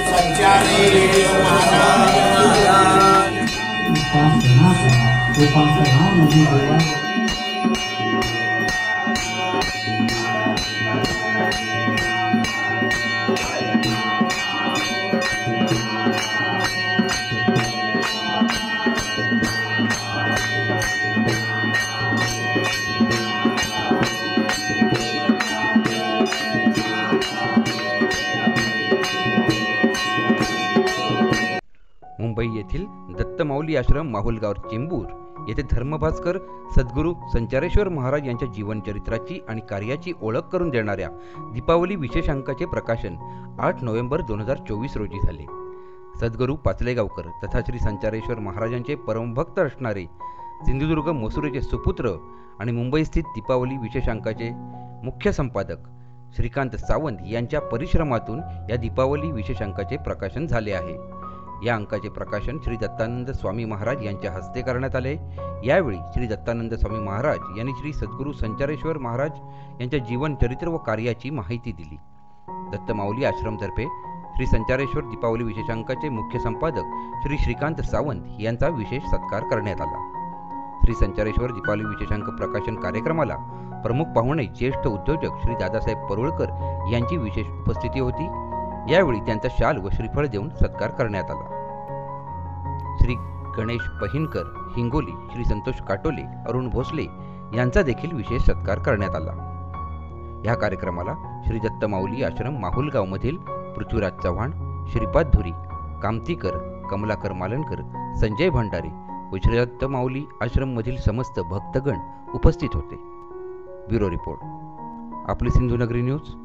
संचारेश्वर महाराज उपासना नदी देवा मुंबई येथील दत्तमाऊली आश्रम माहुलगाव चेंबूर येथे धर्मभास्कर सद्गुरू संचारेश्वर महाराज यांच्या जीवनचरित्राची आणि कार्याची ओळख करून देणाऱ्या दीपावली विशेषांकाचे प्रकाशन 8 नोव्हेंबर 2024 रोजी झाले. सद्गुरू पाचलेगावकर तथा श्री संचारेश्वर महाराजांचे परमभक्त असणारे सिंधुदुर्ग मसुरेचे सुपुत्र आणि मुंबई स्थित दीपावली विशेषांकाचे मुख्य संपादक श्रीकांत सावंत यांच्या परिश्रमातून या दीपावली विशेषांकाचे प्रकाशन झाले आहे. या अंकाचे प्रकाशन श्री दत्तानंद स्वामी महाराज यांच्या हस्ते करण्यात आले. यावेळी श्री दत्तानंद स्वामी महाराज यांनी श्री सद्गुरू संचारेश्वर महाराज यांच्या जीवन चरित्र व कार्याची माहिती दिली. दत्तमाऊली आश्रमतर्फे श्री संचारेश्वर दीपावली विशेषांकाचे मुख्य संपादक श्री श्रीकांत सावंत यांचा विशेष सत्कार करण्यात आला. श्री संचारेश्वर दीपावली विशेषांक प्रकाशन कार्यक्रमाला प्रमुख पाहुणे ज्येष्ठ उद्योजक श्री दादासाहेब परुळकर यांची विशेष उपस्थिती होती. यावेळी त्यांचा शाल व श्रीफळ देऊन सत्कार करण्यात आला. श्री गणेश पहिनकर हिंगोली, श्री संतोष काटोले, अरुण भोसले यांचा देखील विशेष सत्कार करण्यात आला. या कार्यक्रमाला श्री दत्तमाऊली आश्रम माहुलगाव मधील पृथ्वीराज चव्हाण, श्रीपाद धुरी, कामतीकर, कमलाकर मालनकर, संजय भंडारे व श्री दत्तमाऊली आश्रम मधील समस्त भक्तगण उपस्थित होते. ब्युरो रिपोर्ट, आपली सिंधुनगरी न्यूज.